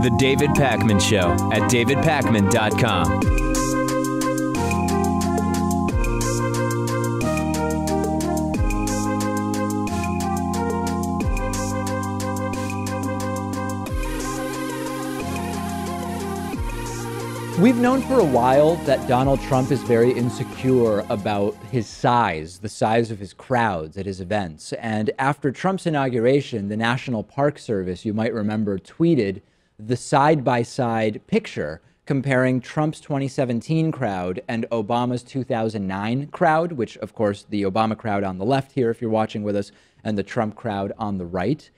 The David Pakman Show at davidpakman.com. We've known for a while that Donald Trump is very insecure about his size, the size of his crowds at his events. And after Trump's inauguration, the National Park Service, you might remember, tweeted the side-by-side picture comparing Trump's 2017 crowd and Obama's 2009 crowd, which, of course, the Obama crowd on the left here, if you're watching with us, and the Trump crowd on the right.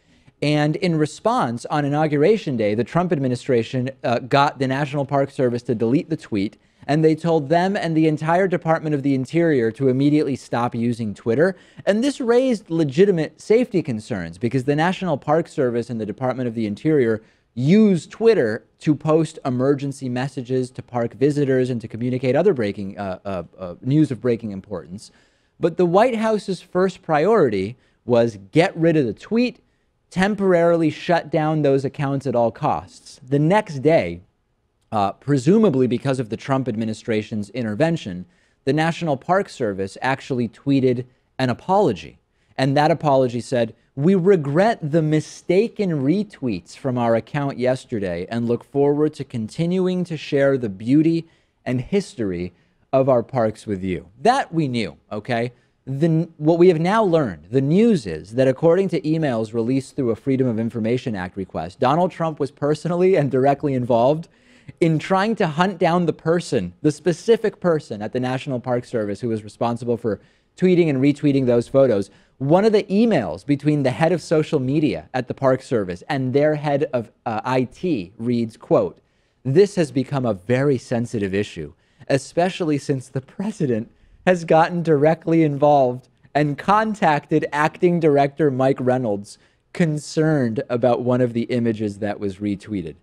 And in response, on Inauguration Day, the Trump administration got the National Park Service to delete the tweet, and they told them and the entire Department of the Interior to immediately stop using Twitter. And this raised legitimate safety concerns because the National Park Service and the Department of the Interior use Twitter to post emergency messages to park visitors and to communicate other breaking news of breaking importance. But the White House's first priority was get rid of the tweet, temporarily shut down those accounts at all costs. The next day, presumably because of the Trump administration's intervention, the National Park Service actually tweeted an apology. And that apology said, "We regret the mistaken retweets from our account yesterday and look forward to continuing to share the beauty and history of our parks with you." That we knew, okay? What we have now learned, the news is that according to emails released through a Freedom of Information Act request, Donald Trump was personally and directly involved in trying to hunt down the person, the specific person at the National Park Service who was responsible for tweeting and retweeting those photos. One of the emails between the head of social media at the Park Service and their head of IT reads, quote, "This has become a very sensitive issue, especially since the president has gotten directly involved and contacted acting director Mike Reynolds, concerned about one of the images that was retweeted."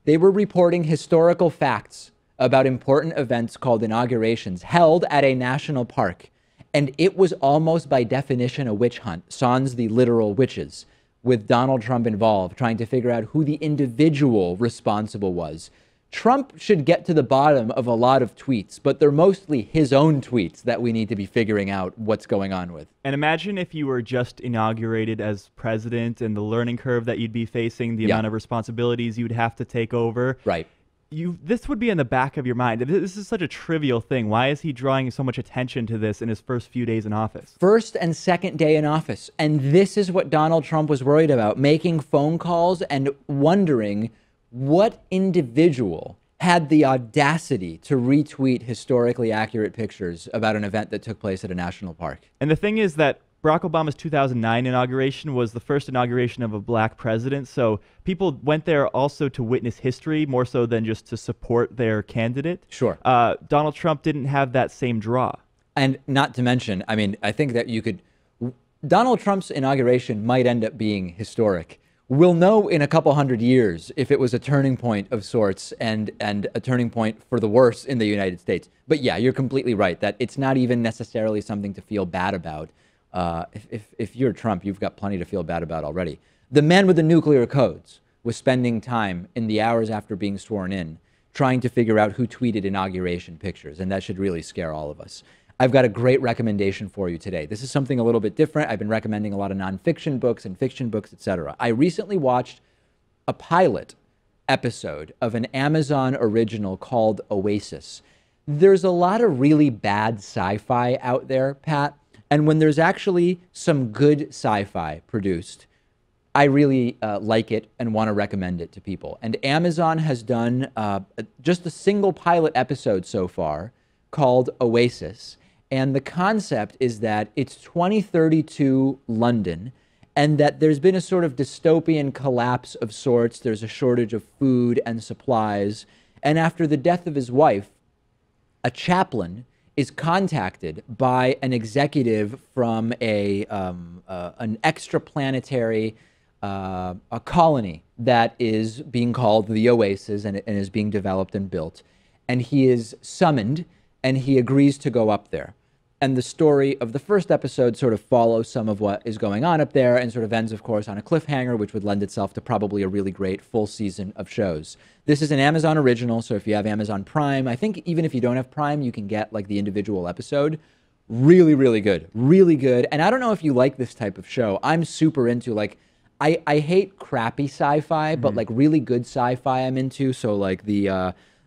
They were reporting historical facts about important events called inaugurations held at a national park. And it was almost by definition a witch hunt, sans the literal witches, with Donald Trump involved, trying to figure out who the individual responsible was. Trump should get to the bottom of a lot of tweets, but they're mostly his own tweets that we need to be figuring out what's going on with. And imagine if you were just inaugurated as president and the learning curve that you'd be facing, the amount of responsibilities you'd have to take over. Right. This would be in the back of your mind. This is such a trivial thing. Why is he drawing so much attention to this in his first few days in office? First and second day in office. And this is what Donald Trump was worried about, making phone calls and wondering what individual had the audacity to retweet historically accurate pictures about an event that took place at a national park. And the thing is that Barack Obama's 2009 inauguration was the first inauguration of a black president, so people went there also to witness history more so than just to support their candidate. Sure. Donald Trump didn't have that same draw. And not to mention, I mean, I think that Donald Trump's inauguration might end up being historic. We'll know in a couple hundred years if it was a turning point of sorts and a turning point for the worse in the United States. But yeah, you're completely right that it's not even necessarily something to feel bad about. If you're Trump, you've got plenty to feel bad about already. The man with the nuclear codes was spending time in the hours after being sworn in trying to figure out who tweeted inauguration pictures, and that should really scare all of us. I've got a great recommendation for you today. This is something a little bit different. I've been recommending a lot of nonfiction books and fiction books, etc. I recently watched a pilot episode of an Amazon original called Oasis. There's a lot of really bad sci-fi out there, Pat. And when there's actually some good sci-fi produced, I really like it and want to recommend it to people. And Amazon has done just a single pilot episode so far called Oasis. And the concept is that it's 2032 London and that there's been a sort of dystopian collapse of sorts. There's a shortage of food and supplies. And after the death of his wife, a chaplain is contacted by an executive from an extraplanetary a colony that is being called the Oasis and is being developed and built. And he is summoned and he agrees to go up there. And the story of the first episode sort of follows some of what is going on up there and sort of ends, of course, on a cliffhanger, which would lend itself to probably a really great full season of shows. This is an Amazon original, so if you have Amazon Prime, I think even if you don't have Prime, you can get like the individual episode. Really, really good. Really good. And I don't know if you like this type of show. I'm super into like, I hate crappy sci-fi, but like really good sci-fi I'm into. So like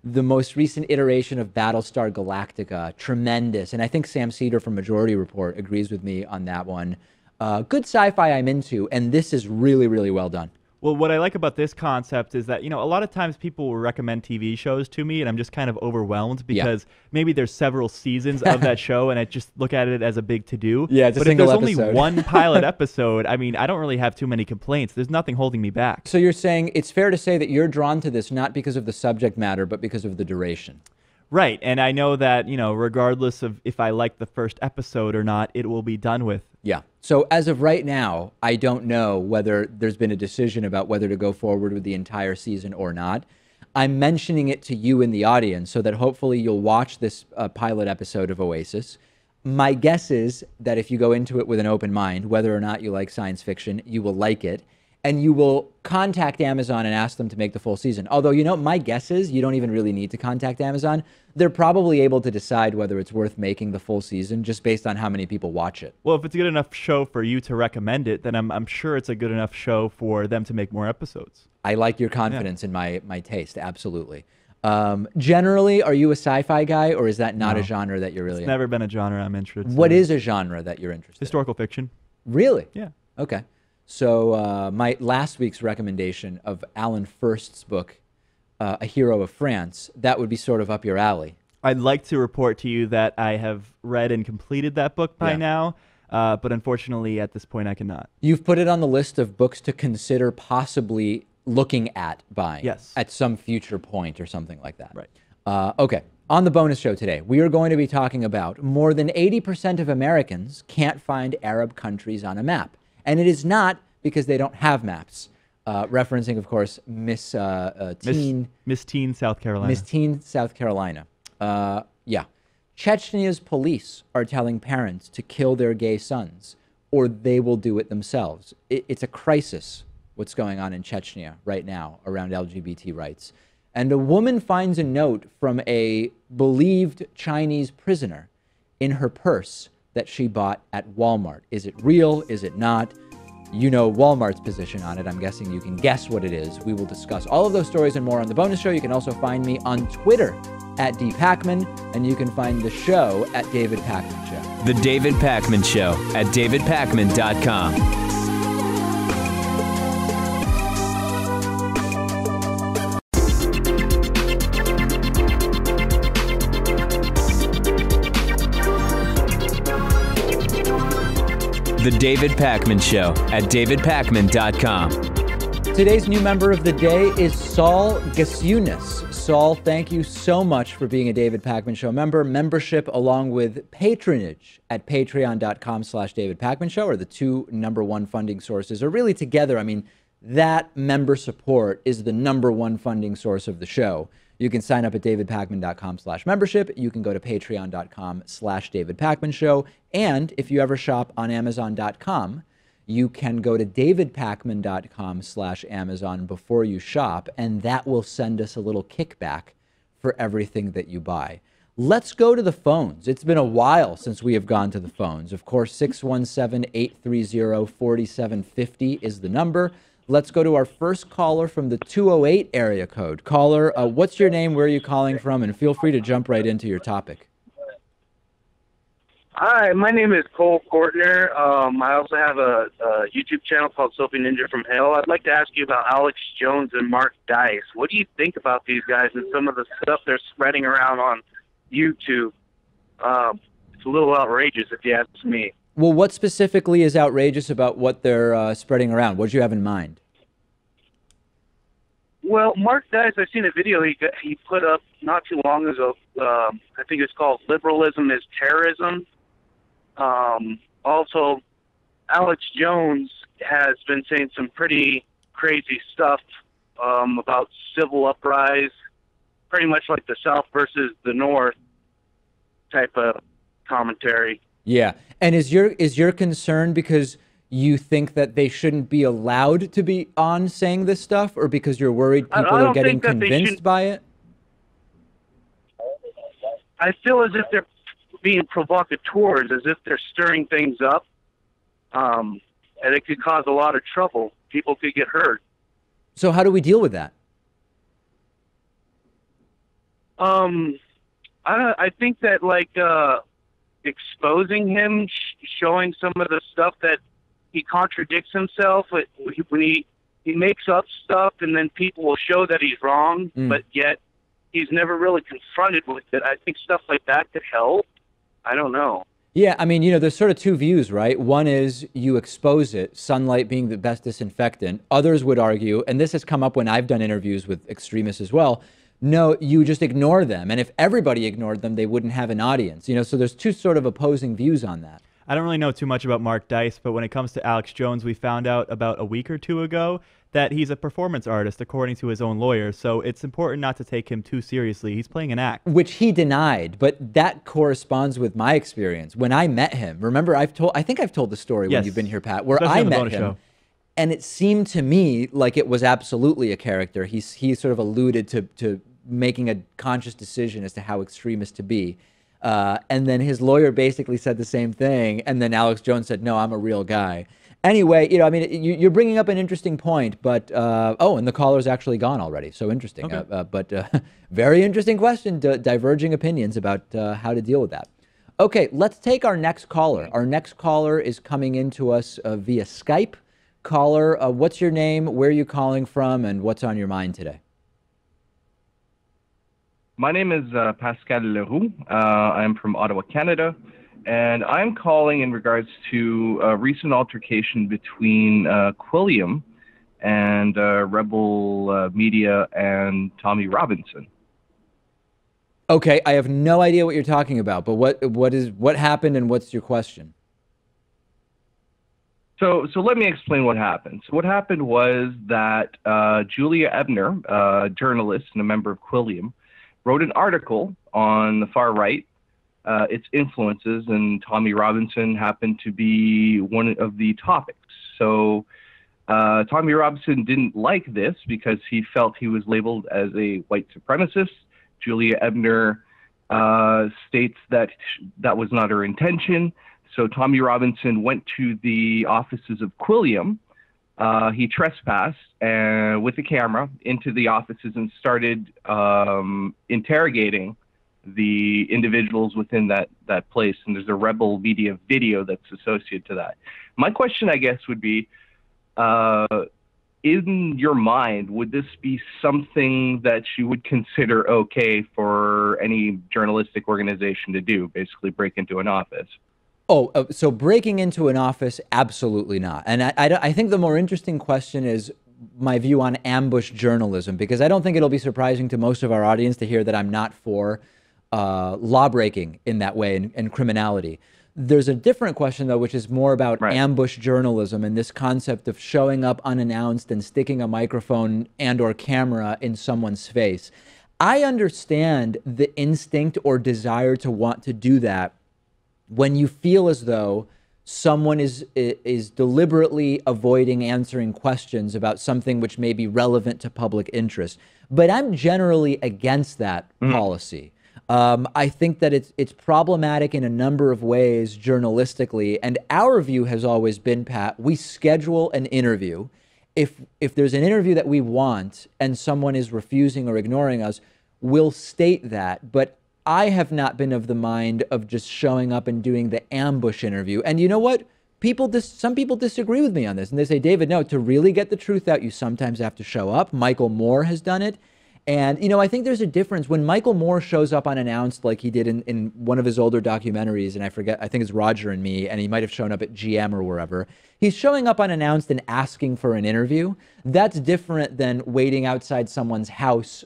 the most recent iteration of Battlestar Galactica, tremendous. And I think Sam Cedar from Majority Report agrees with me on that one. Good sci-fi I'm into, and this is really, really well done. Well, what I like about this concept is that, a lot of times people will recommend TV shows to me, and I'm just kind of overwhelmed because maybe there's several seasons of that show, and I just look at it as a big to-do. Yeah, it's a but single if there's episode. only one pilot episode, I mean, I don't really have too many complaints. There's nothing holding me back. So you're saying it's fair to say that you're drawn to this not because of the subject matter, but because of the duration. Right, and I know that, regardless of if I like the first episode or not, it will be done with. Yeah. So as of right now, I don't know whether there's been a decision about whether to go forward with the entire season or not. I'm mentioning it to you in the audience so that hopefully you'll watch this pilot episode of Oasis. My guess is that if you go into it with an open mind, whether or not you like science fiction, you will like it. And you will contact Amazon and ask them to make the full season. Although, my guess is you don't even really need to contact Amazon. They're probably able to decide whether it's worth making the full season just based on how many people watch it. Well, if it's a good enough show for you to recommend it, then I'm sure it's a good enough show for them to make more episodes. I like your confidence in my taste, absolutely. Generally, are you a sci-fi guy, or is that not a genre that you're really It's never been a genre I'm interested in. What is a genre that you're interested in? Historical fiction. Really? Yeah. Okay. So my last week's recommendation of Alan First's book, A Hero of France, that would be sort of up your alley. I'd like to report to you that I have read and completed that book by now, but unfortunately at this point I cannot. You've put it on the list of books to consider possibly looking at buying at some future point or something like that. Right. Okay. On the bonus show today, we are going to be talking about more than 80% of Americans can't find Arab countries on a map. And it is not because they don't have maps. Referencing, of course, Miss Teen, South Carolina. Miss Teen, South Carolina. Yeah. Chechnya's police are telling parents to kill their gay sons, or they will do it themselves. It's a crisis, what's going on in Chechnya right now around LGBT rights. And a woman finds a note from a believed Chinese prisoner in her purse that she bought at Walmart. Is it real? Is it not? You know Walmart's position on it. I'm guessing you can guess what it is. We will discuss all of those stories and more on the bonus show. You can also find me on Twitter at @DPacman, and you can find the show at David Pakman Show. The David Pakman Show at davidpakman.com. The David Pakman Show at davidpakman.com. Today's new member of the day is Saul Gasunis. Saul, thank you so much for being a David Pakman Show member. Membership along with patronage at patreon.com/David Pakman Show are the two #1 funding sources, or really together. I mean, that member support is the #1 funding source of the show. You can sign up at davidpakman.com/membership. You can go to patreon.com/David Pakman Show. And if you ever shop on Amazon.com, you can go to davidpakman.com/Amazon before you shop, and that will send us a little kickback for everything that you buy. Let's go to the phones. It's been a while since we have gone to the phones. Of course, 617-830-4750 is the number. Let's go to our first caller from the 208 area code. Caller, what's your name? Where are you calling from? And feel free to jump right into your topic. Hi, my name is Cole Kortner. I also have a YouTube channel called Soapy Ninja from Hell. I'd like to ask you about Alex Jones and Mark Dice. What do you think about these guys and some of the stuff they're spreading around on YouTube? It's a little outrageous, if you ask me. Well, what specifically is outrageous about what they're spreading around? What do you have in mind? Well, Mark Dice, I've seen a video he put up not too long ago. I think it's called Liberalism is Terrorism. Also, Alex Jones has been saying some pretty crazy stuff about civil uprise, pretty much like the South versus the North type of commentary. Yeah. And is your concern because you think that they shouldn't be allowed to be on saying this stuff, or because you're worried I people are don't getting think that they should. convinced by it? I feel as if they're being provocateurs, as if they're stirring things up, and it could cause a lot of trouble. People could get hurt. So how do we deal with that? I think that exposing him, showing some of the stuff that he contradicts himself when he makes up stuff, and then people will show that he's wrong, but yet he's never really confronted with it. I think stuff like that could help. I don't know. Yeah, I mean, there's sort of two views, right? One is you expose it, sunlight being the best disinfectant. Others would argue, and this has come up when I've done interviews with extremists as well, no, you just ignore them. And if everybody ignored them, they wouldn't have an audience. So there's two sort of opposing views on that. I don't really know too much about Mark Dice, but when it comes to Alex Jones, we found out about a week or two ago that he's a performance artist, according to his own lawyer. So it's important not to take him too seriously. He's playing an act. Which he denied, but that corresponds with my experience. When I met him, remember, I think I've told the story when you've been here, Pat, where Especially I on the met bonus him. show. And it seemed to me like it was absolutely a character. He sort of alluded to making a conscious decision as to how extremist to be. And then his lawyer basically said the same thing. And then Alex Jones said, no, I'm a real guy. Anyway, you're bringing up an interesting point, but, and the caller's actually gone already. So interesting. Okay. Very interesting question, diverging opinions about how to deal with that. Okay, let's take our next caller. Our next caller is coming into us via Skype. Caller, what's your name? Where are you calling from? And what's on your mind today? My name is Pascal Leroux. I'm from Ottawa, Canada, and I'm calling in regards to a recent altercation between Quilliam and Rebel Media and Tommy Robinson. Okay, I have no idea what you're talking about, but what happened and what's your question? So let me explain what happened. So what happened was that Julia Ebner, a journalist and a member of Quilliam, wrote an article on the far right, its influences, and Tommy Robinson happened to be one of the topics. So Tommy Robinson didn't like this because he felt he was labeled as a white supremacist. Julia Ebner states that that was not her intention. So Tommy Robinson went to the offices of Quilliam. He trespassed with a camera into the offices and started interrogating the individuals within that place. And there's a Rebel Media video that's associated to that. My question, I guess, would be, in your mind, would this be something that you would consider okay for any journalistic organization to do, basically break into an office? So breaking into an office, absolutely not. And I think the more interesting question is my view on ambush journalism, because I don't think it'll be surprising to most of our audience to hear that I'm not for law breaking in that way and criminality. There's a different question, though, which is more about ambush journalism and this concept of showing up unannounced and sticking a microphone and or camera in someone's face. I understand the instinct or desire to want to do that when you feel as though someone is deliberately avoiding answering questions about something which may be relevant to public interest. But I'm generally against that policy. I think that it's problematic in a number of ways journalistically, and our view has always been, Pat, we schedule an interview. If there's an interview that we want and someone is refusing or ignoring us, we'll state that. But I have not been of the mind of just showing up and doing the ambush interview. And you know what? Some people disagree with me on this. And they say, David, no, to really get the truth out, you sometimes have to show up. Michael Moore has done it. And, I think there's a difference. When Michael Moore shows up unannounced, like he did in one of his older documentaries, and I think it's Roger and Me, and he might have shown up at GM or wherever. He's showing up unannounced and asking for an interview. That's different than waiting outside someone's house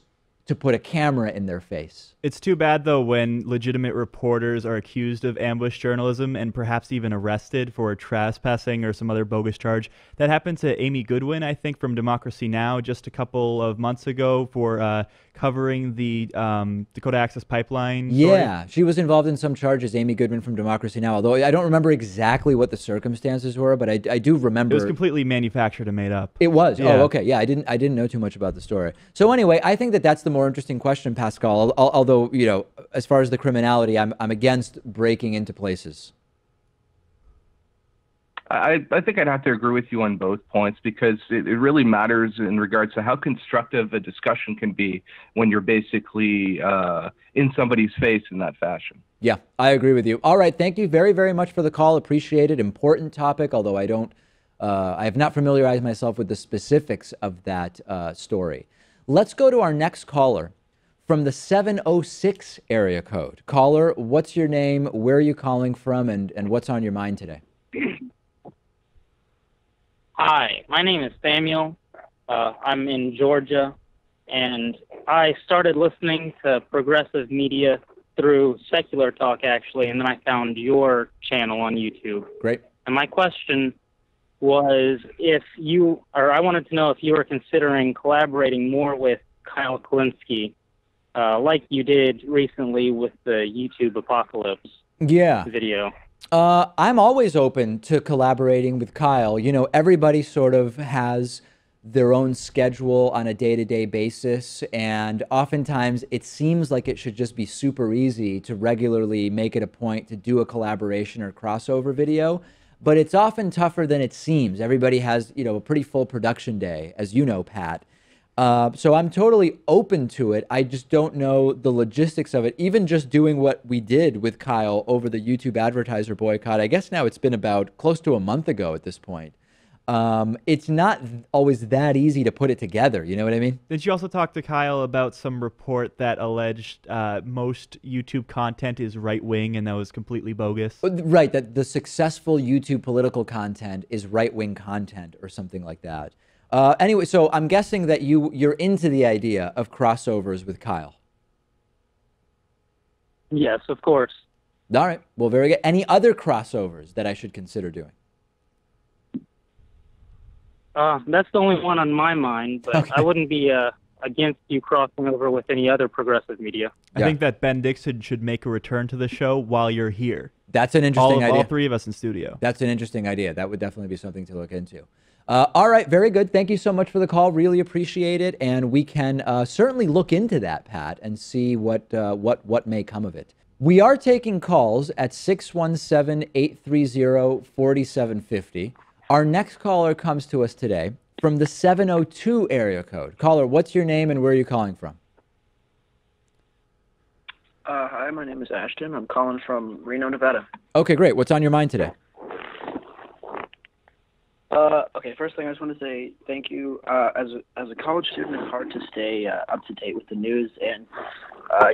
to put a camera in their face. It's too bad, though, when legitimate reporters are accused of ambush journalism and perhaps even arrested for trespassing or some other bogus charge. That happened to Amy Goodwin, I think, from Democracy Now! Just a couple of months ago for covering the Dakota Access Pipeline story. Yeah, she was involved in some charges, Amy Goodwin from Democracy Now! Although I don't remember exactly what the circumstances were, but I do remember. It was completely manufactured and made up. It was? Yeah. Oh, okay. Yeah, I didn't know too much about the story. So anyway, I think that's the more interesting question, Pascal, although, you know, as far as the criminality, I'm against breaking into places. I think I'd have to agree with you on both points, because it really matters in regards to how constructive a discussion can be when you're basically in somebody's face in that fashion. Yeah, I agree with you. All right. Thank you very, very much for the call. Appreciate it. Important topic, although I have not familiarized myself with the specifics of that story. Let's go to our next caller from the 706 area code. Caller, what's your name? Where are you calling from? And what's on your mind today? Hi, my name is Samuel. I'm in Georgia, and I started listening to progressive media through Secular Talk, actually, and then I found your channel on YouTube. Great. And my question was I wanted to know if you were considering collaborating more with Kyle Kulinski, like you did recently with the YouTube Apocalypse video. I'm always open to collaborating with Kyle. You know, everybody sort of has their own schedule on a day-to-day basis, and oftentimes it seems like it should just be super easy to regularly make it a point to do a collaboration or crossover video, but it's often tougher than it seems. Everybody has, you know, a pretty full production day, as you know, Pat. So I'm totally open to it. I just don't know the logistics of it. Even just doing what we did with Kyle over the YouTube advertiser boycott, I guess now it's been about close to a month ago at this point. It's not always that easy to put it together. You know what I mean? Did you also talk to Kyle about some report that alleged most YouTube content is right-wing and that was completely bogus? Right, that the successful YouTube political content is right-wing content or something like that. Anyway, so I'm guessing that you're into the idea of crossovers with Kyle. Yes, of course. All right. Well, very good. Any other crossovers that I should consider doing? That's the only one on my mind, but Okay. I wouldn't be against you crossing over with any other progressive media. I think that Ben Dixon should make a return to the show while you're here. That's an interesting idea. All three of us in studio. That's an interesting idea. That would definitely be something to look into. All right, very good. Thank you so much for the call. Really appreciate it, and we can certainly look into that, Pat, and see what may come of it. We are taking calls at 617-830-4750. Our next caller comes to us today from the 702 area code. Caller, what's your name and where are you calling from? Hi, my name is Ashton. I'm calling from Reno, Nevada. Okay, great. What's on your mind today? Okay, first thing I just want to say thank you. As a college student, it's hard to stay up to date with the news, and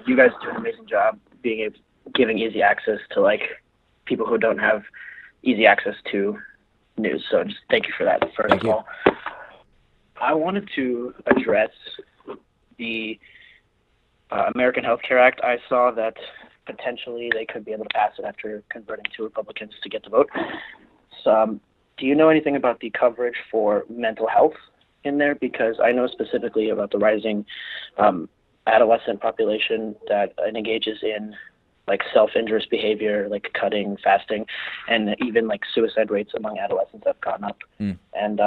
you guys do an amazing job giving easy access to people who don't have easy access to news. So just thank you for that. First of all, I wanted to address the American Health Care Act. I saw that potentially they could be able to pass it after converting to Republicans to get the vote. So, do you know anything about the coverage for mental health in there? Because I know specifically about the rising adolescent population that engages in self-injurious behavior, like cutting, fasting, and even suicide rates among adolescents have gone up. And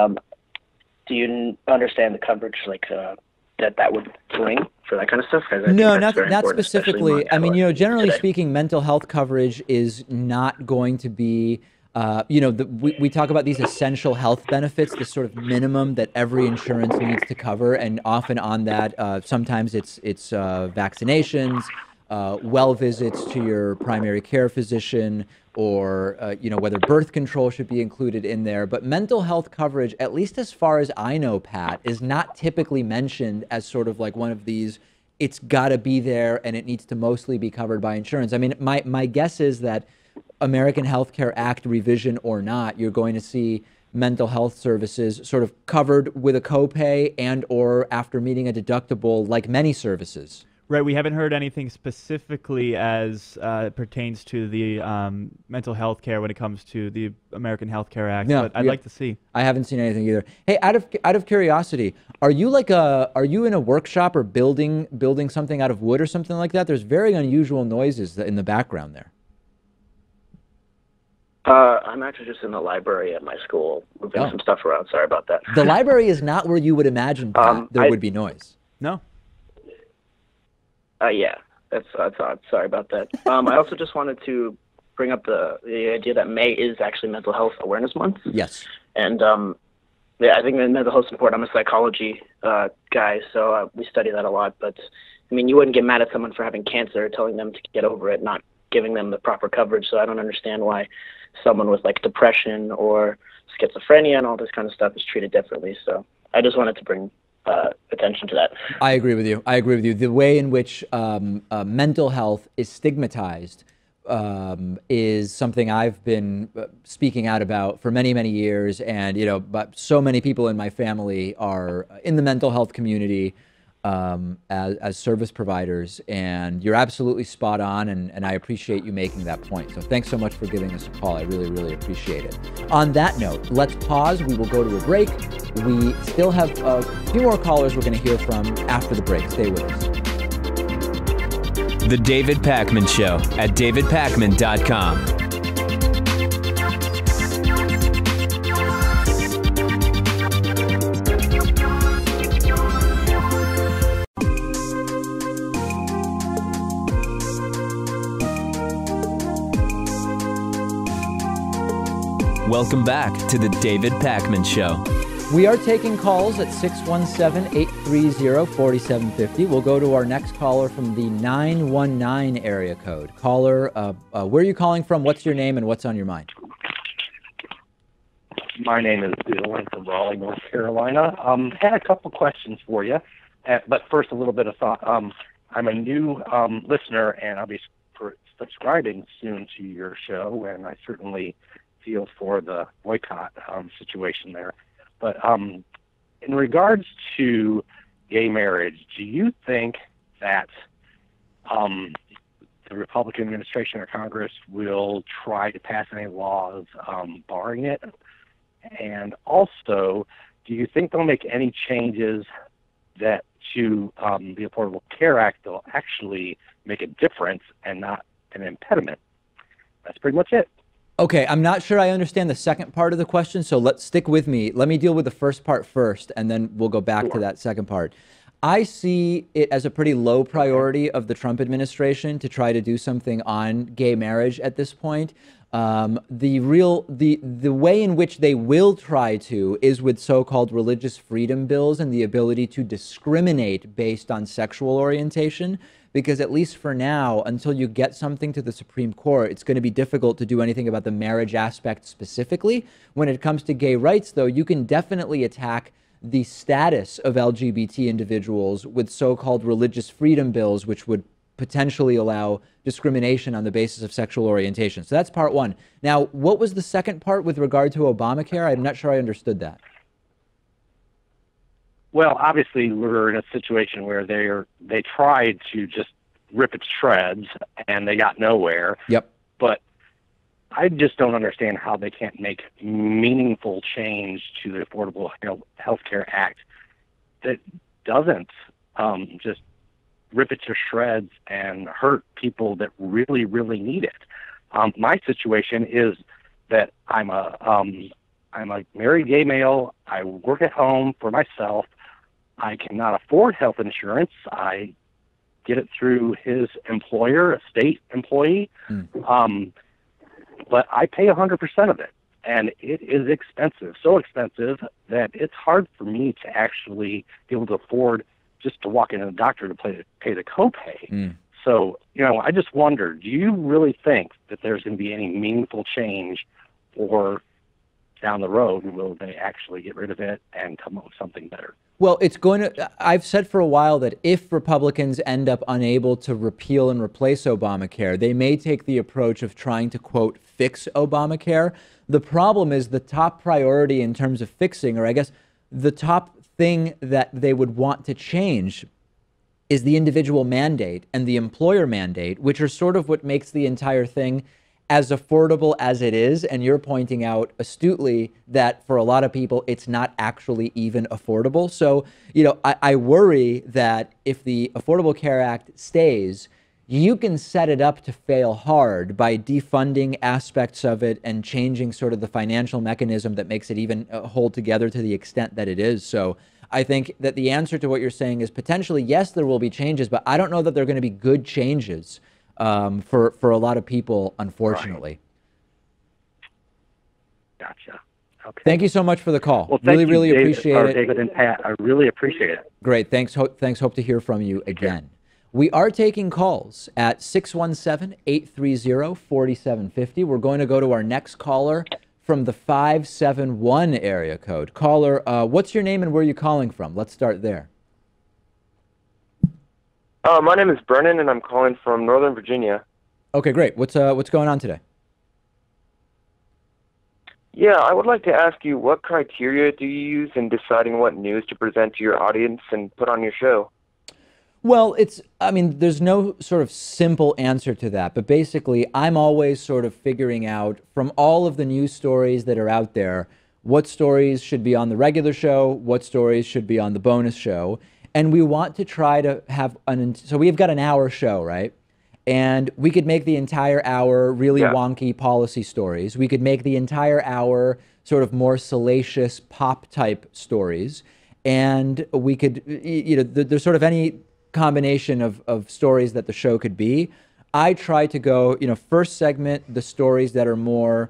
do you understand the coverage that would bring for that kind of stuff? No, not specifically. I mean, generally speaking, mental health coverage is not going to be we talk about these essential health benefits, the sort of minimum that every insurance needs to cover, and often on that, sometimes it's vaccinations, well visits to your primary care physician, or whether birth control should be included in there. But mental health coverage, at least as far as I know, Pat, is not typically mentioned as sort of like one of these, it's got to be there and it needs to mostly be covered by insurance. I mean, my guess is that American Health Care Act revision or not, you're going to see mental health services sort of covered with a copay and or after meeting a deductible like many services. Right. We haven't heard anything specifically as it pertains to the mental health care when it comes to the American Health Care Act, but I'd like to see. I haven't seen anything either. Hey, out of curiosity, are you in a workshop or building something out of wood or something like that? There's very unusual noises in the background there. I'm actually just in the library at my school, moving some stuff around. Sorry about that. The library is not where you would imagine, Pat, there would be noise. No. Yeah, that's odd. Sorry about that. I also just wanted to bring up the idea that May is actually Mental Health Awareness Month. Yes. And yeah, I think in mental health support, I'm a psychology guy, so we study that a lot. But I mean, you wouldn't get mad at someone for having cancer, telling them to get over it, not giving them the proper coverage. So I don't understand why someone with like depression or schizophrenia and all this kind of stuff is treated differently. So I just wanted to bring attention to that. I agree with you. The way in which mental health is stigmatized is something I've been speaking out about for many, many years. And, but so many people in my family are in the mental health community as service providers. And you're absolutely spot on. And I appreciate you making that point. So thanks so much for giving us a call. I really, really appreciate it. On that note, let's pause. We will go to a break. We still have a few more callers we're going to hear from after the break. Stay with us. The David Pakman Show at davidpakman.com. Welcome back to the David Pakman Show. We are taking calls at 617-830-4750. We'll go to our next caller from the 919 area code. Caller, where are you calling from? What's your name and what's on your mind? My name is Bill. I'm from Raleigh, North Carolina. Had a couple questions for you, but first a little bit of thought. I'm a new listener, and I'll be subscribing soon to your show, and I certainly feel for the boycott situation there. But in regards to gay marriage, do you think that the Republican administration or Congress will try to pass any laws barring it? And also, do you think they'll make any changes that to the Affordable Care Act that will actually make a difference and not an impediment? That's pretty much it. Okay, I'm not sure I understand the second part of the question, so let's stick with me. Let me deal with the first part first, and then we'll go back to that second part. I see it as a pretty low priority of the Trump administration to try to do something on gay marriage at this point. The way in which they will try to is with so-called religious freedom bills and the ability to discriminate based on sexual orientation. Because at least for now, until you get something to the Supreme Court, it's going to be difficult to do anything about the marriage aspect specifically. When it comes to gay rights, though, you can definitely attack the status of LGBT individuals with so-called religious freedom bills, which would potentially allow discrimination on the basis of sexual orientation. So that's part one. Now, what was the second part with regard to Obamacare? I'm not sure I understood that. Well, obviously, we're in a situation where they tried to just rip it to shreds, and they got nowhere. Yep. But I just don't understand how they can't make meaningful change to the Affordable Health Care Act that doesn't just rip it to shreds and hurt people that really, really need it. My situation is that I'm a married gay male. I work at home for myself. I cannot afford health insurance. I get it through his employer, a state employee. But I pay 100% of it, and it is expensive, so expensive that it's hard for me to actually be able to afford just to walk into the doctor to pay the copay. So, I just wonder, do you really think that there's going to be any meaningful change or down the road, will they actually get rid of it and come up with something better? Well, it's going to, I've said for a while that if Republicans end up unable to repeal and replace Obamacare, they may take the approach of trying to, quote, fix Obamacare. The problem is the top priority in terms of fixing, or I guess the top thing that they would want to change, is the individual mandate and the employer mandate, which are sort of what makes the entire thing as affordable as it is. And you're pointing out astutely that for a lot of people, it's not actually even affordable. So, you know, I worry that if the Affordable Care Act stays, you can set it up to fail hard by defunding aspects of it and changing sort of the financial mechanism that makes it even hold together to the extent that it is. So I think that the answer to what you're saying is potentially, yes, there will be changes, but I don't know that they're going to be good changes for a lot of people, unfortunately. Right. Gotcha. Okay. Thank you so much for the call. Well, thank really you, appreciate it. David and Pat. I really appreciate it. Great. Thanks. Hope to hear from you again. We are taking calls at 617-830-4750. We're going to go to our next caller from the 571 area code. Caller, what's your name and where are you calling from? Let's start there. My name is Brennan, and I'm calling from Northern Virginia. Okay, great. What's going on today? Yeah, I would like to ask you, what criteria do you use in deciding what news to present to your audience and put on your show? Well, there's no sort of simple answer to that, but basically I'm always sort of figuring out from all of the news stories that are out there, what stories should be on the regular show, what stories should be on the bonus show. And we want to try to have so we've got an hour show, right? And we could make the entire hour really wonky policy stories. We could make the entire hour sort of more salacious pop type stories. And we could, there's sort of any combination of stories that the show could be. I try to go, first segment, the stories that are more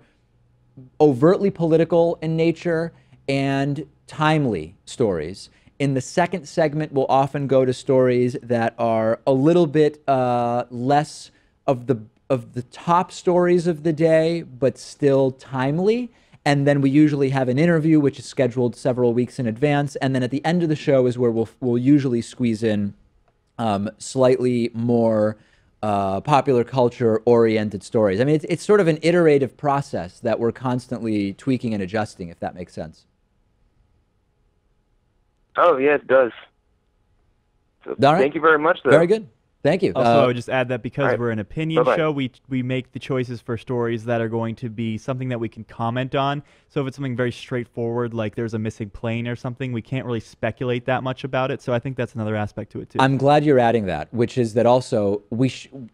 overtly political in nature and timely stories. In the second segment, we'll often go to stories that are a little bit less of the top stories of the day, but still timely. And then we usually have an interview, which is scheduled several weeks in advance. And then at the end of the show is where we'll usually squeeze in slightly more popular culture oriented stories. I mean, it's sort of an iterative process that we're constantly tweaking and adjusting, if that makes sense. Oh, yeah, it does. So thank you very much, though. Very good. Thank you. Also, I would just add that because we're an opinion show, we make the choices for stories that are going to be something that we can comment on. So if it's something very straightforward, like there's a missing plane or something, we can't really speculate that much about it. So I think that's another aspect to it, too. I'm glad you're adding that, which is that also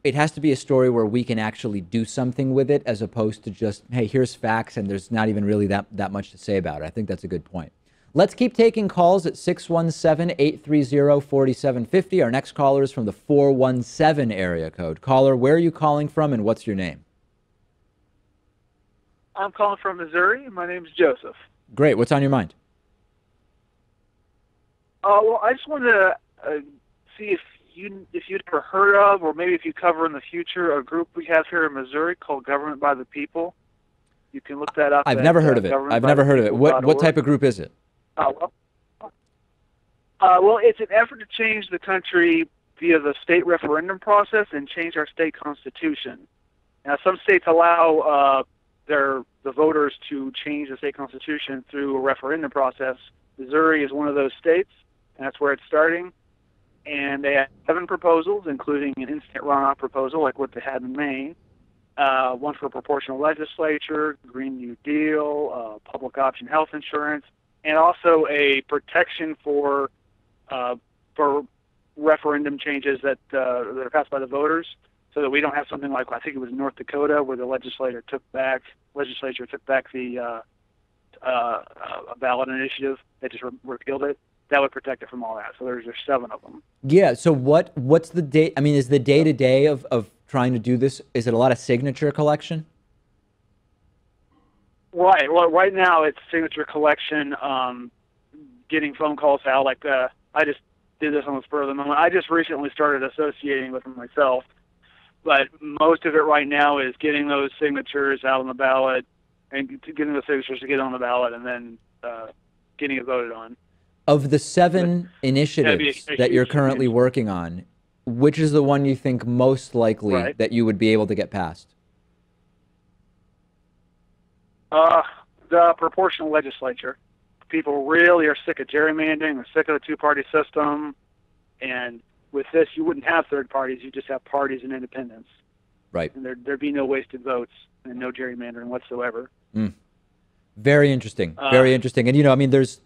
it has to be a story where we can actually do something with it as opposed to just, hey, here's facts and there's not even really that much to say about it. I think that's a good point. Let's keep taking calls at 617-830-4750. Our next caller is from the 417 area code. Caller, where are you calling from and what's your name? I'm calling from Missouri. My name is Joseph. Great. What's on your mind? Well, I just wanted to see if you'd ever heard of, or maybe if you cover in the future, a group we have here in Missouri called Government by the People. You can look that up. I've never heard of it. I've never heard of it. What type of group is it? Well, it's an effort to change the country via the state referendum process and change our state constitution. Now, some states allow the voters to change the state constitution through a referendum process. Missouri is one of those states, and that's where it's starting. And they have 7 proposals, including an instant runoff proposal like what they had in Maine, one for proportional legislature, Green New Deal, public option health insurance, and also a protection for referendum changes that are passed by the voters, so that we don't have something like, I think it was North Dakota, where the legislature took back the ballot initiative. They just repealed it. That would protect it from all that. So there's 7 of them. Yeah. So what's the day? I mean, is the day-to-day of trying to do this, is it a lot of signature collection? Right. Well, right now it's signature collection, getting phone calls out. Like I just did this on the spur of the moment. I just recently started associating with them myself, but most of it right now is getting those signatures out on the ballot, and getting the signatures to get on the ballot and then getting it voted on. Of the 7 That'd initiatives be a that you're huge currently change. working on, which is the one you think most likely Right. that you would be able to get passed? The proportional legislature. People really are sick of gerrymandering. They're sick of the two-party system. And with this, you wouldn't have third parties. You just have parties and independents. Right. And there'd be no wasted votes and no gerrymandering whatsoever. Very interesting. Very interesting. And, you know, I mean, there's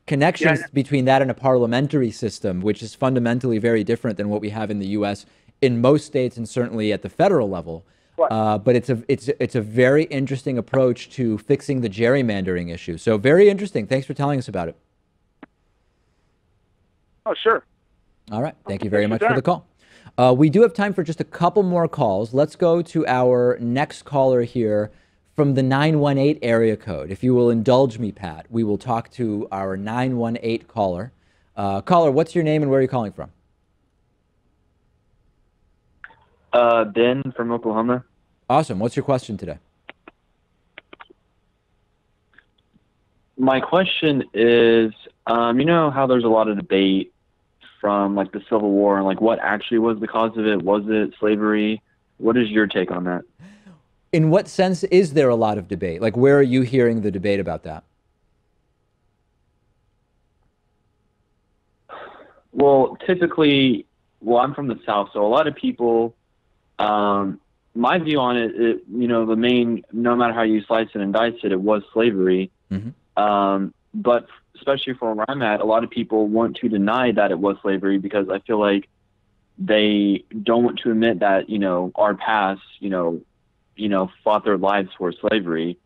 connections Yeah. between that and a parliamentary system, which is fundamentally very different than what we have in the U.S. in most states and certainly at the federal level. But it's a very interesting approach to fixing the gerrymandering issue. So very interesting. Thanks for telling us about it. Oh, sure. All right. Thank you very much Thanks for for the call. We do have time for just a couple more calls. Let's go to our next caller here from the 918 area code. If you will indulge me, Pat, we will talk to our 918 caller. Caller, what's your name and where are you calling from? Ben from Oklahoma. Awesome. What's your question today? My question is, you know how there's a lot of debate from like the Civil War and like what actually was the cause of it? Was it slavery? What is your take on that? In what sense is there a lot of debate? Like, where are you hearing the debate about that? Well, typically, I'm from the South, so a lot of people, my view on it, you know, the main, no matter how you slice it and dice it, it was slavery. But especially from where I'm at, a lot of people want to deny that it was slavery because I feel like they don't want to admit that, you know, our past, you know, fought their lives for slavery.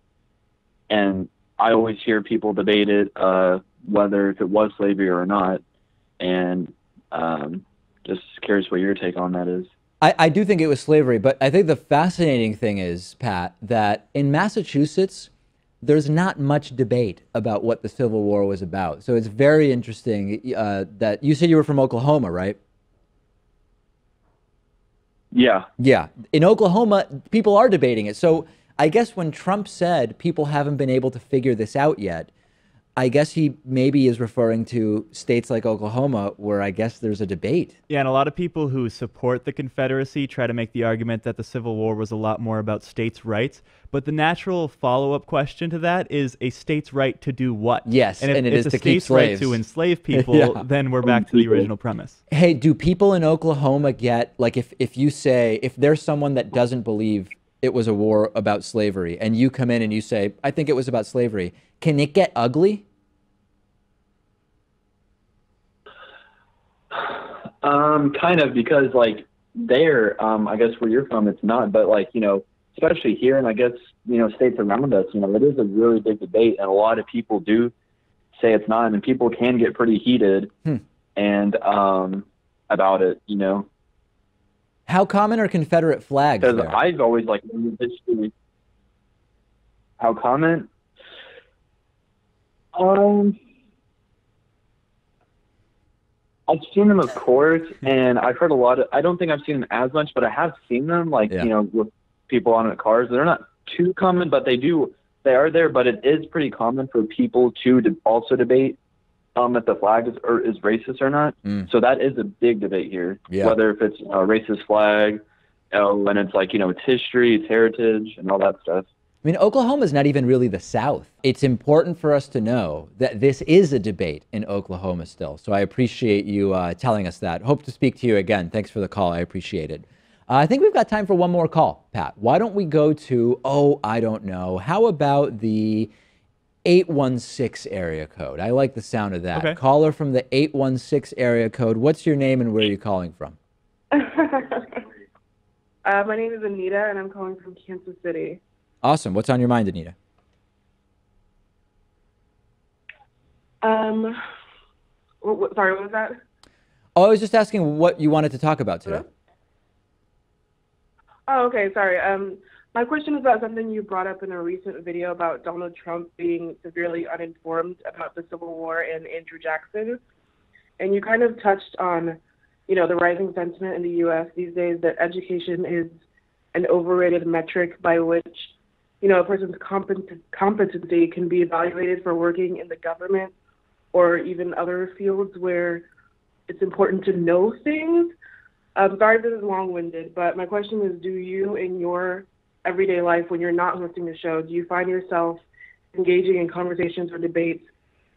And I always hear people debate it, whether if it was slavery or not. And just curious what your take on that is. I do think it was slavery, but I think the fascinating thing is, Pat, that in Massachusetts, there's not much debate about what the Civil War was about. So it's very interesting that you said you were from Oklahoma, right? Yeah. Yeah. In Oklahoma, people are debating it. So I guess when Trump said people haven't been able to figure this out yet, I guess he maybe is referring to states like Oklahoma where I guess there's a debate. Yeah, and a lot of people who support the Confederacy try to make the argument that the Civil War was a lot more about states' rights. But the natural follow-up question to that is a state's right to do what? Yes, and if and it it's is a to keep state's right slaves. to enslave people, Yeah. then we're back to the original premise. Hey, do people in Oklahoma get, like, if you say, if there's someone that doesn't believe it was a war about slavery and you come in and you say, I think it was about slavery, can it get ugly? Kind of, because like there, I guess where you're from, it's not, but like, you know, especially here and I guess, you know, states around us, you know, it is a really big debate and a lot of people do say it's not, and people can get pretty heated and about it, you know. How common are Confederate flags Because there? I've always like history. How common? I've seen them, of course, and I've heard a lot of. I don't think I've seen them as much, but I have seen them, like you know, with people on the cars. They're not too common, but they are there. But it is pretty common for people to also debate if the flag is racist or not. So that is a big debate here, whether if it's a racist flag, and it's like, you know, it's history, it's heritage, and all that stuff. I mean, Oklahoma is not even really the South. It's important for us to know that this is a debate in Oklahoma still. So I appreciate you telling us that. Hope to speak to you again. Thanks for the call. I appreciate it. I think we've got time for one more call, Pat. Why don't we go to, I don't know, how about the 816 area code? I like the sound of that. Okay. Caller from the 816 area code. What's your name and where are you calling from? My name is Anita, and I'm calling from Kansas City. Awesome. What's on your mind, Anita? Sorry, what was that? Oh, I was just asking what you wanted to talk about today. Hello? Oh, okay, sorry. My question is about something you brought up in a recent video about Donald Trump being severely uninformed about the Civil War and Andrew Jackson. And you kind of touched on, you know, the rising sentiment in the U.S. these days that education is an overrated metric by which, a person's competency can be evaluated for working in the government or even other fields where it's important to know things. Sorry if this is long-winded, but my question is, do you, in your everyday life, when you're not hosting the show, do you find yourself engaging in conversations or debates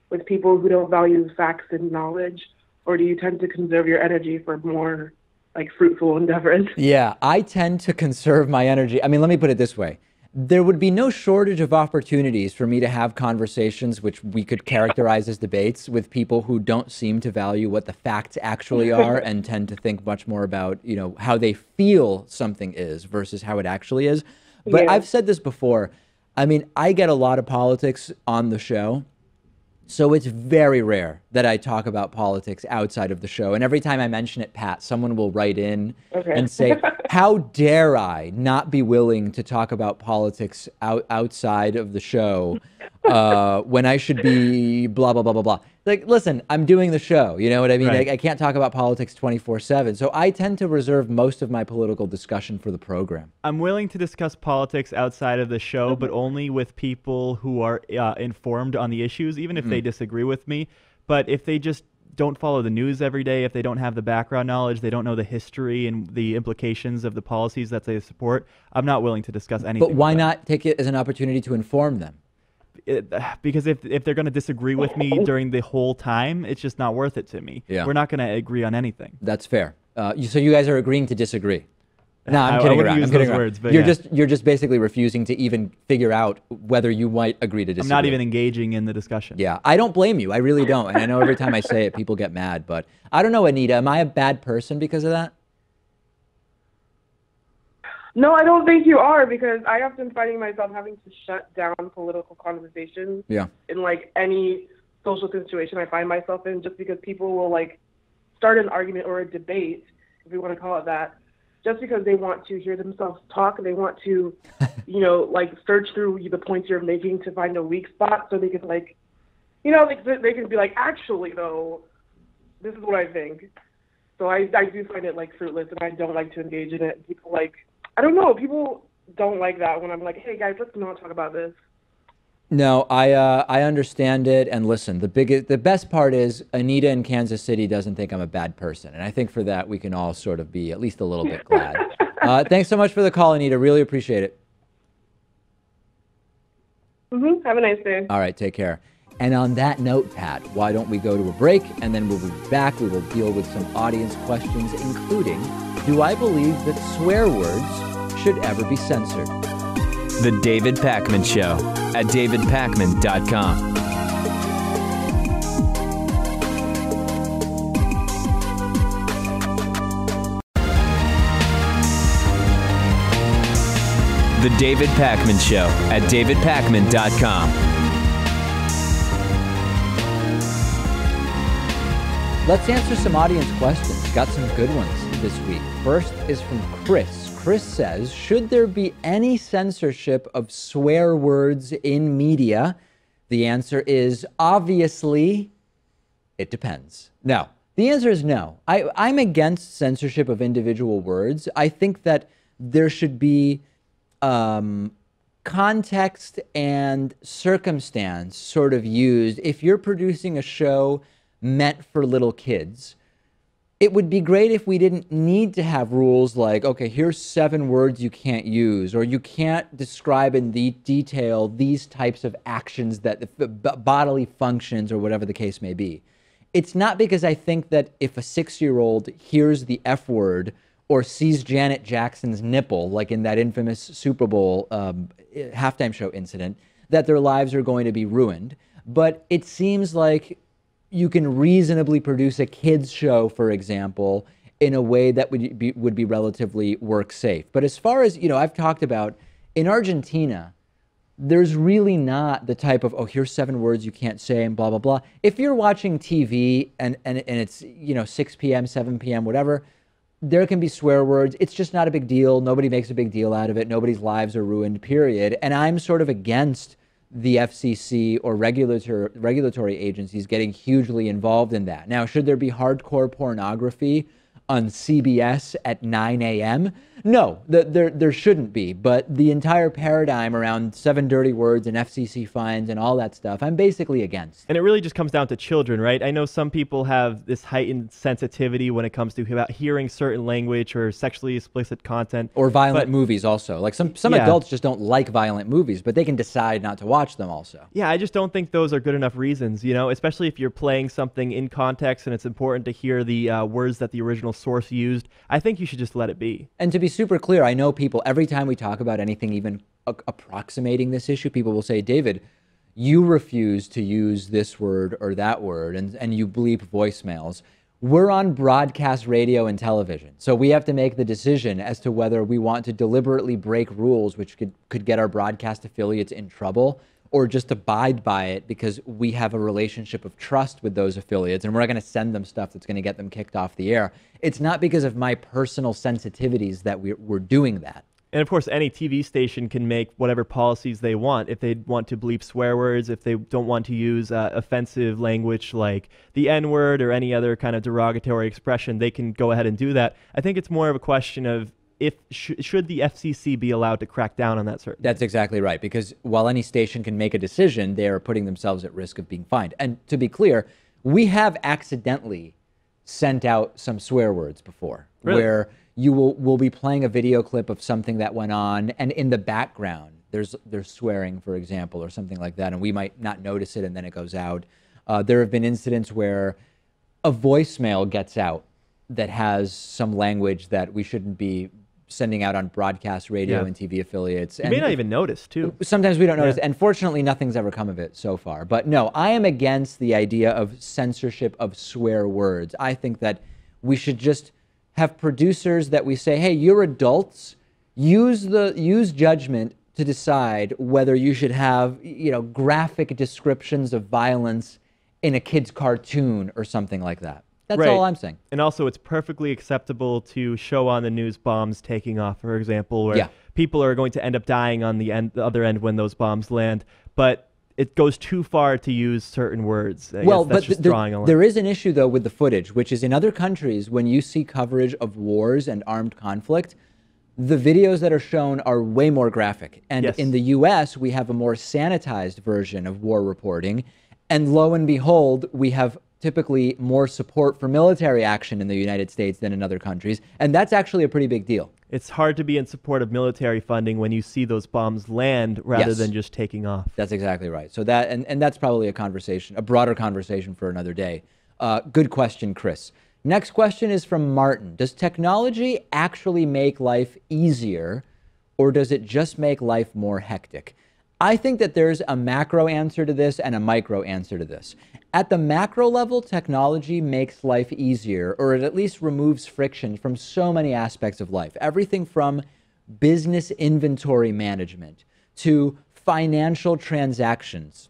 with people who don't value facts and knowledge, or do you tend to conserve your energy for more fruitful endeavors? Yeah, I tend to conserve my energy. I mean, let me put it this way. There would be no shortage of opportunities for me to have conversations which we could characterize as debates with people who don't seem to value what the facts actually are and tend to think much more about, how they feel something is versus how it actually is. But Yeah. I've said this before. I mean, I get a lot of politics on the show. So it's very rare that I talk about politics outside of the show. And every time I mention it, Pat, someone will write in and say, how dare I not be willing to talk about politics outside of the show when I should be blah, blah, blah, blah, blah. Listen, I'm doing the show. You know what I mean? Right. I can't talk about politics 24/7. So I tend to reserve most of my political discussion for the program. I'm willing to discuss politics outside of the show, but only with people who are informed on the issues, even if they disagree with me. But if they just don't follow the news every day, if they don't have the background knowledge, they don't know the history and the implications of the policies that they support, I'm not willing to discuss anything. But why not take it as an opportunity to inform them? Because if they're going to disagree with me during the whole time, it's just not worth it to me. Yeah. We're not going to agree on anything. That's fair. So you guys are agreeing to disagree. No, I'm I kidding wouldn't around. use I'm kidding those around. words, but You're just basically refusing to even figure out whether you might agree to disagree. I'm not even engaging in the discussion. Yeah, I don't blame you. I really don't. And I know every time I say it, people get mad. But I don't know, Anita. Am I a bad person because of that? No, I don't think you are, because I often finding myself having to shut down political conversations in any social situation I find myself in, just because people will start an argument or a debate, if we want to call it that, just because they want to hear themselves talk. They want to, search through the points you're making to find a weak spot, so they can they can be like, actually though, this is what I think. So I do find it fruitless, and I don't like to engage in it. People I don't know. People don't like that when I'm like, hey, guys, let's not talk about this. No, I understand it. And listen, the best part is Anita in Kansas City doesn't think I'm a bad person. And I think for that, we can all sort of be at least a little bit glad. Thanks so much for the call, Anita. Really appreciate it. Have a nice day. All right, take care. And on that note, Pat, why don't we go to a break, and then we'll be back. We will deal with some audience questions, including, do I believe that swear words should ever be censored? The David Pakman Show at davidpakman.com. The David Pakman Show at davidpakman.com. Let's answer some audience questions. Got some good ones this week. First is from Chris. Chris says, should there be any censorship of swear words in media? The answer is obviously, it depends. No, the answer is no. I'm against censorship of individual words. I think that there should be context and circumstance sort of used. If you're producing a show meant for little kids, it would be great if we didn't need to have rules like, okay, here's 7 words you can't use, or you can't describe in the detail these types of actions, that bodily functions, or whatever the case may be. It's not because I think that if a 6-year-old hears the F word or sees Janet Jackson's nipple, like in that infamous Super Bowl halftime show incident, that their lives are going to be ruined. But it seems like you can reasonably produce a kids show, for example, in a way that would be relatively work safe. But as far as, I've talked about, in Argentina, there's really not the type of, oh, here's 7 words you can't say and blah, blah, blah. If you're watching TV and it's, 6 p.m., 7 p.m., whatever, there can be swear words. It's just not a big deal. Nobody makes a big deal out of it. Nobody's lives are ruined, period. And I'm sort of against the FCC or regulatory agencies getting hugely involved in that. Now, should there be hardcore pornography on CBS at 9 a.m.? No, there shouldn't be. But the entire paradigm around 7 dirty words and FCC fines and all that stuff, I'm basically against. And it really just comes down to children, right? I know some people have this heightened sensitivity when it comes to about hearing certain language or sexually explicit content. Or violent movies also. Like some adults just don't like violent movies, but they can decide not to watch them also. Yeah, I just don't think those are good enough reasons, you know, especially if you're playing something in context and it's important to hear the words that the original source used. I think you should just let it be. And to be super clear, I know people, every time we talk about anything even approximating this issue, people will say, David, you refuse to use this word or that word, and you bleep voicemails. We're on broadcast radio and television, so we have to make the decision as to whether we want to deliberately break rules which could get our broadcast affiliates in trouble, or just abide by it because we have a relationship of trust with those affiliates and we're not going to send them stuff that's going to get them kicked off the air. It's not because of my personal sensitivities that we're doing that. And of course, any TV station can make whatever policies they want. If they want to bleep swear words, if they don't want to use offensive language like the N-word or any other kind of derogatory expression, they can go ahead and do that. I think it's more of a question of should the FCC be allowed to crack down on that certain? That's exactly right, because while any station can make a decision, they are putting themselves at risk of being fined. And to be clear, we have accidentally sent out some swear words before, really? Where you will be playing a video clip of something that went on, and in the background, there's swearing, for example, or something like that, and we might not notice it, and then it goes out. There have been incidents where a voicemail gets out that has some language that we shouldn't be sending out on broadcast radio and TV affiliates. You may not even notice, too. Sometimes we don't notice, and fortunately, nothing's ever come of it so far. But no, I am against the idea of censorship of swear words. I think that we should just have producers that we say, hey, you're adults, use judgment to decide whether you should have, graphic descriptions of violence in a kid's cartoon or something like that. That's all I'm saying. And also, it's perfectly acceptable to show on the news bombs taking off, for example, where people are going to end up dying on the other end when those bombs land. But it goes too far to use certain words. There is an issue, though, with the footage, which is in other countries, when you see coverage of wars and armed conflict, the videos that are shown are way more graphic. And in the U.S., we have a more sanitized version of war reporting. And lo and behold, we have typically more support for military action in the United States than in other countries. And that's actually a pretty big deal. It's hard to be in support of military funding when you see those bombs land rather than just taking off. That's exactly right. So that, and that's probably a broader conversation for another day. Good question, Chris. Next question is from Martin. Does technology actually make life easier, or does it just make life more hectic? I think that there's a macro answer to this and a micro answer to this. At the macro level, technology makes life easier, or it at least removes friction from so many aspects of life. Everything from business inventory management to financial transactions,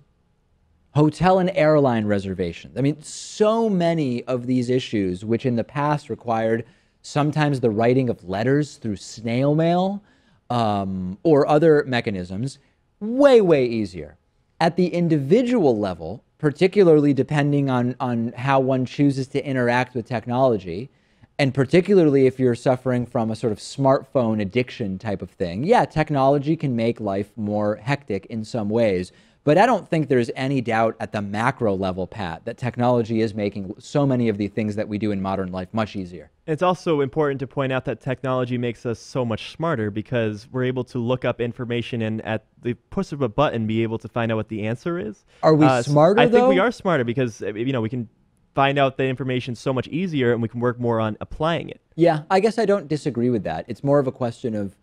hotel and airline reservations. I mean, so many of these issues, which in the past required sometimes the writing of letters through snail mail or other mechanisms, way, way easier. At the individual level, particularly depending on how one chooses to interact with technology, and particularly if you're suffering from a sort of smartphone addiction type of thing, technology can make life more hectic in some ways. But I don't think there's any doubt at the macro level, Pat, that technology is making so many of the things that we do in modern life much easier. It's also important to point out that technology makes us so much smarter because we're able to look up information and at the push of a button be able to find out what the answer is. Are we smarter, I think we are smarter because, we can find out the information so much easier and we can work more on applying it. Yeah, I guess I don't disagree with that. It's more of a question of,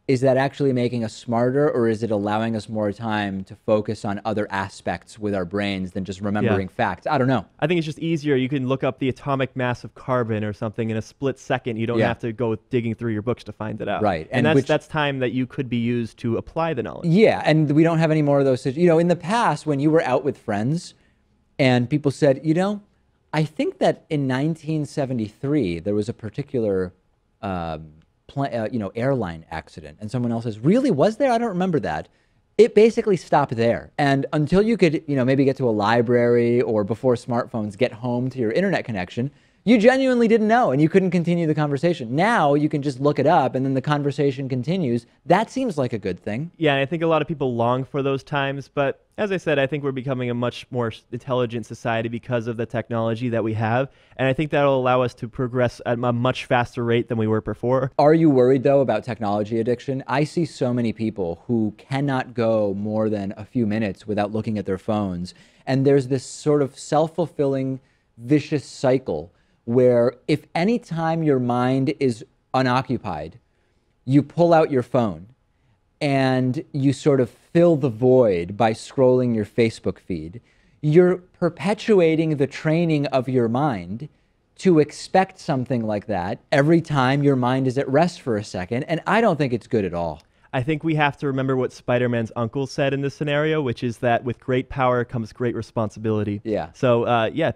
is that actually making us smarter, or is it allowing us more time to focus on other aspects with our brains than just remembering facts? I don't know. I think it's just easier. You can look up the atomic mass of carbon or something in a split second. You don't have to go digging through your books to find it out. Right. And that's time that you could be used to apply the knowledge. Yeah, and we don't have any more of those. In the past, when you were out with friends and people said, I think that in 1973, there was a particular airline accident, and someone else says, really, was there? I don't remember that. It basically stopped there. And until you could, maybe get to a library or before smartphones, get home to your internet connection, You genuinely didn't know, and you couldn't continue the conversation. Now you can just look it up, and then the conversation continues. That seems like a good thing. Yeah, and I think a lot of people long for those times, but as I said, I think we're becoming a much more intelligent society because of the technology that we have, and I think that'll allow us to progress at a much faster rate than we were before. Are you worried, though, about technology addiction? I see so many people who cannot go more than a few minutes without looking at their phones, and there's this sort of self-fulfilling, vicious cycle where if any time your mind is unoccupied, you pull out your phone and you sort of fill the void by scrolling your Facebook feed, you're perpetuating the training of your mind to expect something like that every time your mind is at rest for a second, and I don't think it's good at all. I think we have to remember what Spider-Man's uncle said in this scenario, which is that with great power comes great responsibility. Yeah. So, yeah,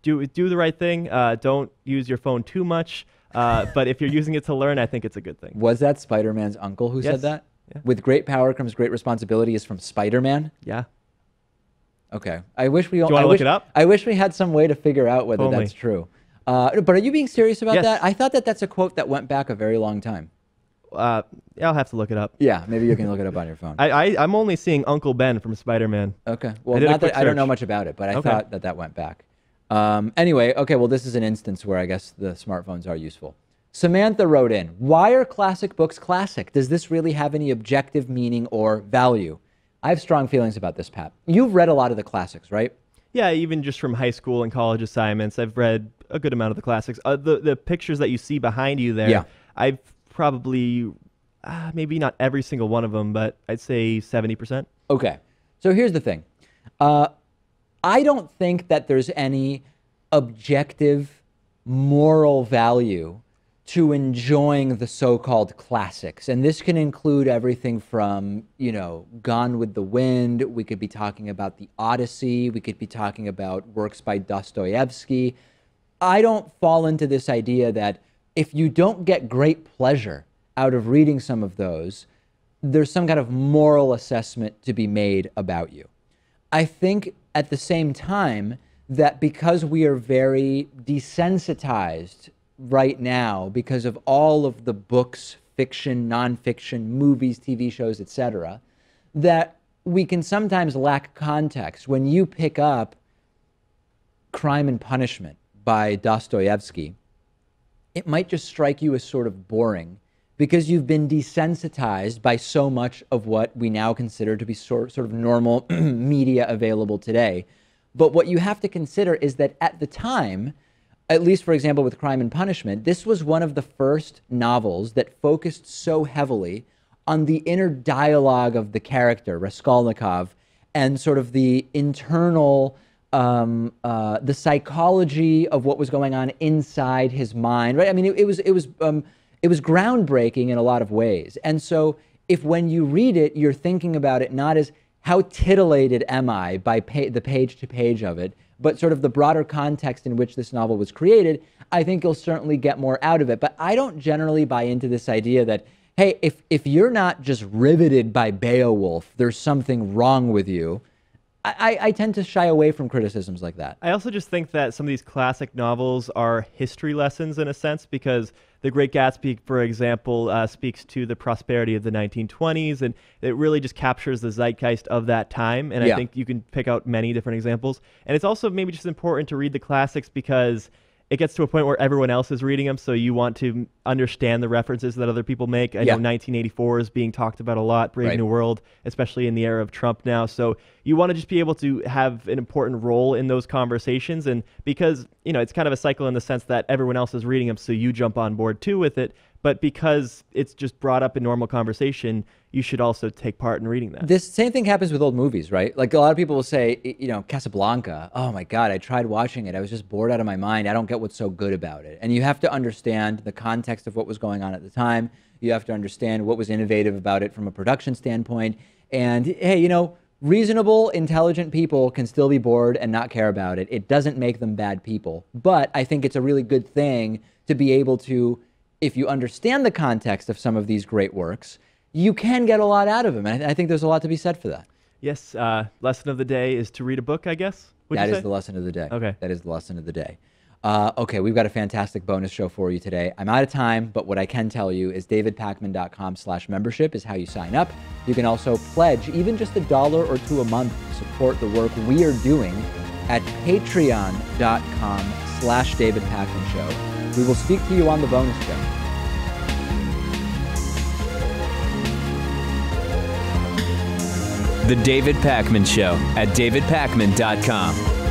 do the right thing. Don't use your phone too much. But if you're using it to learn, I think it's a good thing. Was that Spider-Man's uncle who said that? Yeah. With great power comes great responsibility is from Spider-Man? Yeah. Okay. I wish we. Do you want to look it up? I wish we had some way to figure out whether that's true. But are you being serious about that? I thought that that's a quote that went back a very long time. I'll have to look it up. Yeah, maybe you can look it up on your phone. I'm only seeing Uncle Ben from Spider-Man. Okay. Well, not that I don't know much about it, but I thought that went back. Anyway, okay, well, this is an instance where I guess the smartphones are useful. Samantha wrote in, why are classic books classic? Does this really have any objective meaning or value? I have strong feelings about this, Pat. You've read a lot of the classics, right? Yeah, even just from high school and college assignments, I've read a good amount of the classics. The pictures that you see behind you there, I've probably, maybe not every single one of them, but I'd say 70%. Okay, so here's the thing. I don't think that there's any objective moral value to enjoying the so-called classics. And this can include everything from, Gone with the Wind. We could be talking about the Odyssey. We could be talking about works by Dostoevsky. I don't fall into this idea that if you don't get great pleasure out of reading some of those, there's some kind of moral assessment to be made about you. I think at the same time that because we are very desensitized right now because of all of the books, fiction, nonfiction, movies, TV shows, etc., that we can sometimes lack context. When you pick up Crime and Punishment by Dostoevsky, it might just strike you as sort of boring because you've been desensitized by so much of what we now consider to be sort of normal media available today. But what you have to consider is that at the time, at least, for example, with Crime and Punishment, this was one of the first novels that focused so heavily on the inner dialogue of the character, Raskolnikov, and sort of the internal, the psychology of what was going on inside his mind, right? I mean, it was groundbreaking in a lot of ways. And so if when you read it, you're thinking about it not as how titillated am I by the page to page of it, but sort of the broader context in which this novel was created, I think you'll certainly get more out of it. But I don't generally buy into this idea that, hey, if you're not just riveted by Beowulf, there's something wrong with you. I tend to shy away from criticisms like that. I also just think that some of these classic novels are history lessons in a sense, because The Great Gatsby, for example, speaks to the prosperity of the 1920s, and it really just captures the zeitgeist of that time. And I think you can pick out many different examples. And it's also maybe just important to read the classics because it gets to a point where everyone else is reading them, so you want to understand the references that other people make. I know 1984 is being talked about a lot, Brave New World, especially in the era of Trump now. So you want to just be able to have an important role in those conversations. And because, it's kind of a cycle in the sense that everyone else is reading them, so you jump on board too with it. But because it's just brought up in normal conversation, you should also take part in reading that. This same thing happens with old movies, right? Like a lot of people will say, Casablanca, oh my God, I tried watching it. I was just bored out of my mind. I don't get what's so good about it. And you have to understand the context of what was going on at the time. You have to understand what was innovative about it from a production standpoint. And hey, reasonable, intelligent people can still be bored and not care about it. It doesn't make them bad people. But I think it's a really good thing to be able to, if you understand the context of some of these great works, you can get a lot out of them. And I think there's a lot to be said for that. Yes. Lesson of the day is to read a book, I guess. That is the lesson of the day. Okay. That is the lesson of the day. Okay, we've got a fantastic bonus show for you today. I'm out of time, but what I can tell you is davidpakman.com/membership is how you sign up. You can also pledge even just $1 or $2 a month to support the work we are doing at patreon.com/davidpakmanshow. We will speak to you on the bonus show. The David Pakman Show at davidpakman.com.